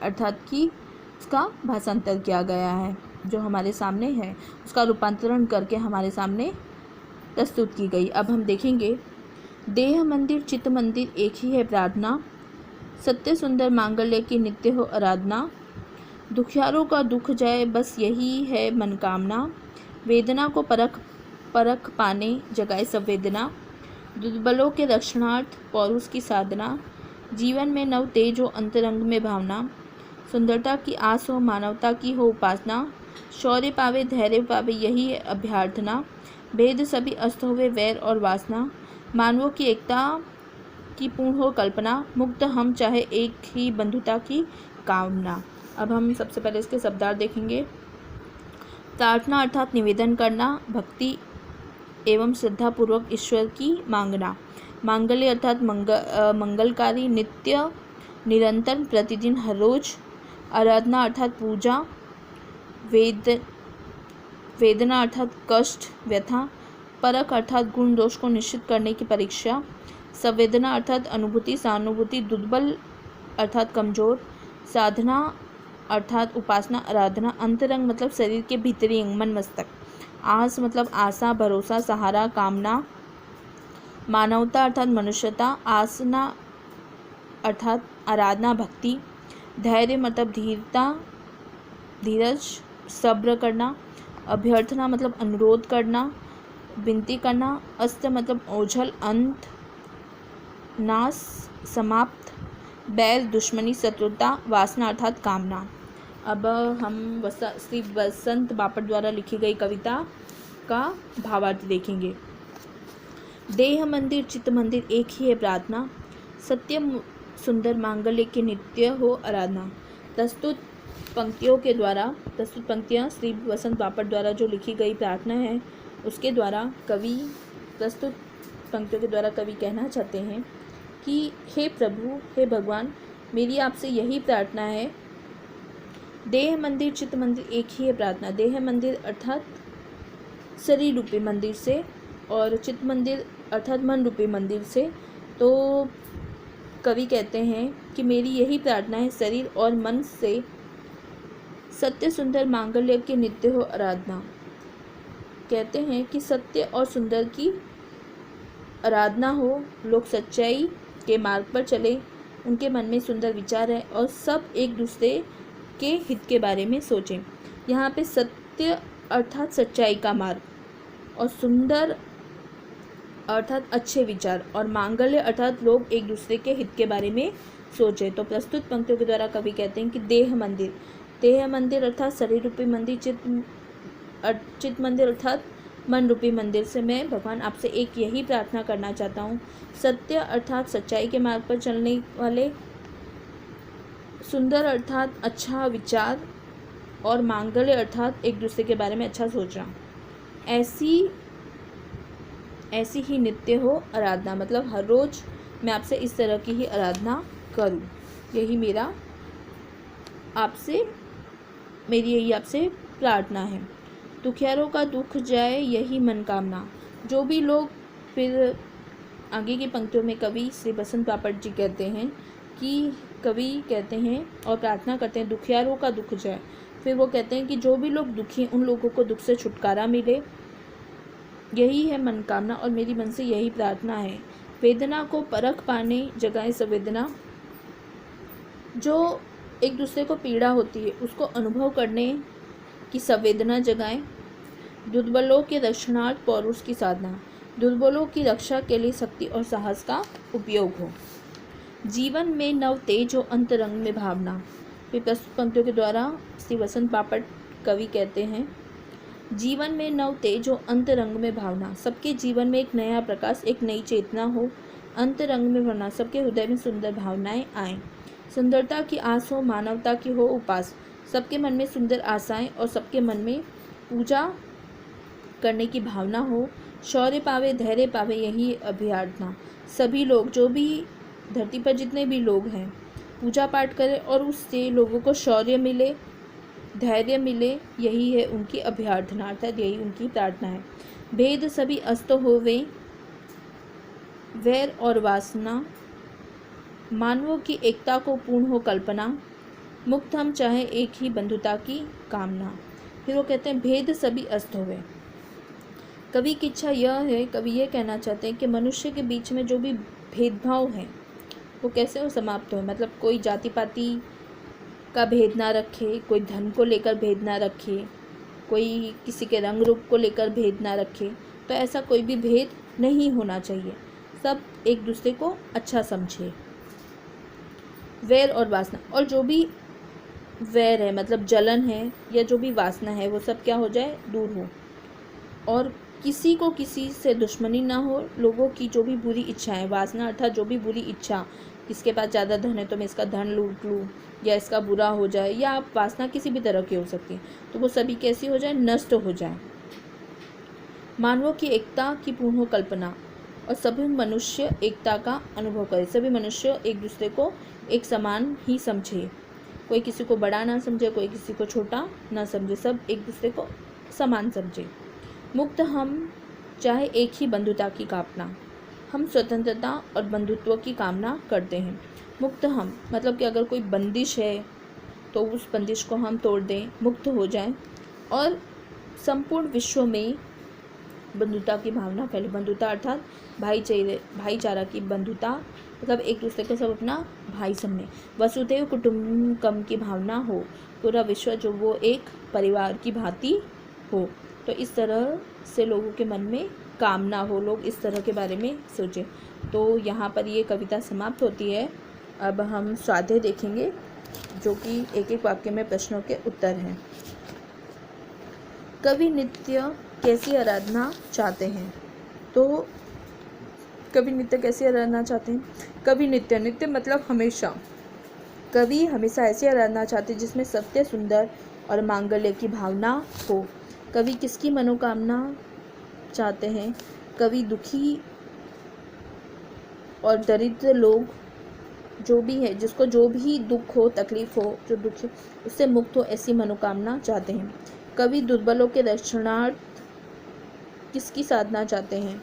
अर्थात कि इसका भाषांतर किया गया है, जो हमारे सामने है उसका रूपांतरण करके हमारे सामने प्रस्तुत की गई। अब हम देखेंगे, देह मंदिर चित्त मंदिर एक ही है प्रार्थना, सत्य सुंदर मांगल्य की नित्य हो आराधना, दुखियारों का दुख जाए बस यही है मनकामना, वेदना को परख परख पाने जगाए संवेदना, दुर्बलों के रक्षणार्थ पौरुष की साधना, जीवन में नव तेज हो अंतरंग में भावना, सुंदरता की आस हो मानवता की हो उपासना, शौर्य पावे धैर्य पावे यही है अभ्यर्थना, भेद सभी अस्त होवे वैर और वासना, मानवों की एकता की पूर्ण हो कल्पना, मुक्त हम चाहे एक ही बंधुता की कामना। अब हम सबसे पहले इसके शब्दार्थ देखेंगे। प्रार्थना अर्थात निवेदन करना, भक्ति एवं श्रद्धापूर्वक ईश्वर की मांगना, मांगल्य अर्थात मंगलकारी नित्य निरंतर प्रतिदिन हर रोज, आराधना अर्थात पूजा, वेदना अर्थात कष्ट व्यथा, परख अर्थात गुण दोष को निश्चित करने की परीक्षा, संवेदना अर्थात अनुभूति सहानुभूति, दुर्बल अर्थात कमजोर, साधना अर्थात उपासना आराधना, अंतरंग मतलब शरीर के भीतरी अंग मन मस्तक, आस मतलब आशा भरोसा सहारा कामना, मानवता अर्थात मनुष्यता, आसना अर्थात आराधना भक्ति, धैर्य मतलब धीरता धीरज सब्र करना, अभ्यर्थना मतलब अनुरोध करना विनती करना, अस्त मतलब ओझल अंत नाश समाप्त, बैर दुश्मनी शत्रुता, वासना अर्थात कामना। अब हम श्री बसंत बापट द्वारा लिखी गई कविता का भावार्थ देखेंगे। देह मंदिर चित्त मंदिर एक ही है प्रार्थना, सत्य सुंदर मांगल्य की नित्य हो आराधना। प्रस्तुत पंक्तियाँ श्री बसंत बापट द्वारा जो लिखी गई प्रार्थना है उसके द्वारा प्रस्तुत पंक्तियों के द्वारा कवि कहना चाहते हैं कि हे प्रभु हे भगवान, मेरी आपसे यही प्रार्थना है। देह मंदिर चित्त मंदिर एक ही है प्रार्थना, देह मंदिर अर्थात शरीर रूपी मंदिर से और चित्त मंदिर अर्थात मन रूपी मंदिर से। तो कवि कहते हैं कि मेरी यही प्रार्थना है, शरीर और मन से सत्य सुंदर मांगल्य की नित्य हो आराधना। कहते हैं कि सत्य और सुंदर की आराधना हो, लोग सच्चाई के मार्ग पर चले, उनके मन में सुंदर विचार है और सब एक दूसरे के हित के बारे में सोचें। यहाँ पे सत्य अर्थात सच्चाई का मार्ग और सुंदर अर्थात अच्छे विचार और मांगल्य अर्थात लोग एक दूसरे के हित के बारे में सोचें। तो प्रस्तुत पंक्तियों के द्वारा कवि कहते हैं कि देह मंदिर अर्थात शरीर रूपी मंदिर, चित्त मंदिर अर्थात मन रूपी मंदिर से मैं भगवान आपसे एक यही प्रार्थना करना चाहता हूँ। सत्य अर्थात सच्चाई के मार्ग पर चलने वाले, सुंदर अर्थात अच्छा विचार और मांगल्य अर्थात एक दूसरे के बारे में अच्छा सोचना, ऐसी ही नित्य हो आराधना, मतलब हर रोज़ मैं आपसे इस तरह की ही आराधना करूं। मेरी यही आपसे प्रार्थना है। दुखियारों का दुख जाए यही मनकामना। जो भी लोग, फिर आगे की पंक्तियों में कवि श्री बसंत बापट जी कहते हैं कि कवि कहते हैं और प्रार्थना करते हैं दुखियारों का दुख जाए। फिर वो कहते हैं कि जो भी लोग दुखी हैं उन लोगों को दुख से छुटकारा मिले, यही है मनकामना और मेरी मन से यही प्रार्थना है। वेदना को परख पाने जगाए संवेदना। जो एक दूसरे को पीड़ा होती है उसको अनुभव करने की संवेदना जगाएं। दुर्बलों के रक्षणार्थ पौरुष की साधना। दुर्बलों की रक्षा के लिए शक्ति और साहस का उपयोग हो। जीवन में नव तेज हो अंतरंग में भावना। प्रस्तुत पंक्तियों के द्वारा श्री बसंत बापट कवि कहते हैं जीवन में नव तेज हो अंतरंग में भावना। सबके जीवन में एक नया प्रकाश, एक नई चेतना हो, अंतरंग में भरना, सबके हृदय में सुंदर भावनाएं आएँ। सुंदरता की आस हो, मानवता की हो उपास, सबके मन में सुंदर आशाएं और सबके मन में पूजा करने की भावना हो। शौर्य पावे धैर्य पावे यही अभ्यर्थना। सभी लोग, जो भी धरती पर जितने भी लोग हैं, पूजा पाठ करें और उससे लोगों को शौर्य मिले, धैर्य मिले, यही है उनकी अभ्यर्थना, अर्थात यही उनकी प्रार्थना है। भेद सभी अस्त होवे वैर और वासना, मानवों की एकता को पूर्ण हो कल्पना, मुक्त हम चाहे एक ही बंधुता की कामना। फिर वो कहते हैं भेद सभी अस्त होवे। कवि की इच्छा यह है, कवि ये कहना चाहते हैं कि मनुष्य के बीच में जो भी भेदभाव है वो कैसे हो समाप्त हो। मतलब कोई जाति पाति का भेद ना रखे, कोई धन को लेकर भेद ना रखे, कोई किसी के रंग रूप को लेकर भेद ना रखे। तो ऐसा कोई भी भेद नहीं होना चाहिए, सब एक दूसरे को अच्छा समझे। वैर और वासना, और जो भी वैर है मतलब जलन है या जो भी वासना है वो सब क्या हो जाए, दूर हो। और किसी को किसी से दुश्मनी ना हो। लोगों की जो भी बुरी इच्छाएं, वासना अर्थात जो भी बुरी इच्छा, इसके पास ज़्यादा धन है तो मैं इसका धन लूट लूँ, या इसका बुरा हो जाए, या आप वासना किसी भी तरह की हो सकती है, तो वो सभी कैसी हो जाए, नष्ट हो जाए। मानवों की एकता की पूर्ण हो कल्पना, और सभी मनुष्य एकता का अनुभव करें। सभी मनुष्य एक दूसरे को एक समान ही समझे, कोई किसी को बड़ा ना समझे, कोई किसी को छोटा ना समझे, सब एक दूसरे को समान समझे। मुक्त हम चाहे एक ही बंधुता की कामना, हम स्वतंत्रता और बंधुत्व की कामना करते हैं। मुक्त हम मतलब कि अगर कोई बंदिश है तो उस बंदिश को हम तोड़ दें, मुक्त हो जाएं, और संपूर्ण विश्व में बंधुता की भावना फैले। बंधुता अर्थात भाईचारा की बंधुता, मतलब एक दूसरे को सब अपना भाई समझे। वसुधैव कुटुंबकम की भावना हो, पूरा विश्व जो वो एक परिवार की भांति हो। तो इस तरह से लोगों के मन में कामना हो, लोग इस तरह के बारे में सोचें। तो यहाँ पर ये कविता समाप्त होती है। अब हम स्वाध्याय देखेंगे जो कि एक एक वाक्य में प्रश्नों के उत्तर हैं। कवि नित्य कैसी आराधना चाहते हैं? तो कवि नित्य कैसी आराधना चाहते हैं? कवि नित्य, नित्य मतलब हमेशा। कवि हमेशा ऐसी आराधना चाहते हैं जिसमें सत्य, सुंदर और मांगल्य की भावना हो। कवि किसकी मनोकामना चाहते हैं? कवि दुखी और दरिद्र लोग जो भी है, जिसको जो भी दुख हो, तकलीफ हो, जो दुख है उससे मुक्त हो, ऐसी मनोकामना चाहते हैं। कवि दुर्बलों के रक्षणार्थ किसकी साधना चाहते हैं?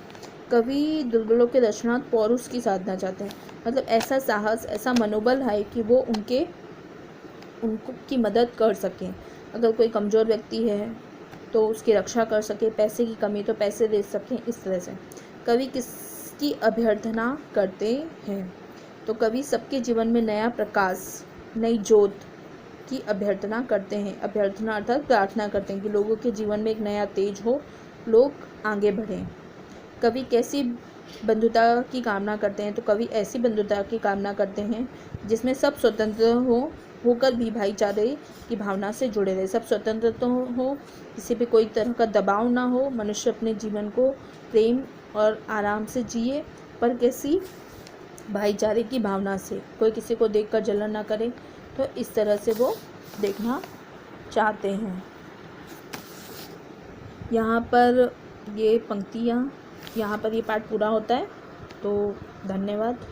कवि दुर्बलों के रक्षणार्थ पौरुष की साधना चाहते हैं। मतलब ऐसा साहस, ऐसा मनोबल है कि वो उनको की मदद कर सकें। अगर कोई कमज़ोर व्यक्ति है तो उसकी रक्षा कर सके, पैसे की कमी तो पैसे दे सकें, इस तरह से। कवि किसकी अभ्यर्थना करते हैं? तो कवि सबके जीवन में नया प्रकाश, नई ज्योत की अभ्यर्थना करते हैं। अभ्यर्थना अर्थात प्रार्थना करते हैं कि लोगों के जीवन में एक नया तेज हो, लोग आगे बढ़ें। कवि कैसी बंधुता की कामना करते हैं? तो कवि ऐसी बंधुता की कामना करते हैं जिसमें सब स्वतंत्र होकर भी भाईचारे की भावना से जुड़े रहे। सब स्वतंत्र तो हो, किसी पे कोई तरह का दबाव ना हो, मनुष्य अपने जीवन को प्रेम और आराम से जिए, पर कैसी भाईचारे की भावना से, कोई किसी को देखकर जलन ना करे। तो इस तरह से वो देखना चाहते हैं। यहाँ पर ये पंक्तियाँ, यहाँ पर ये पाठ पूरा होता है। तो धन्यवाद।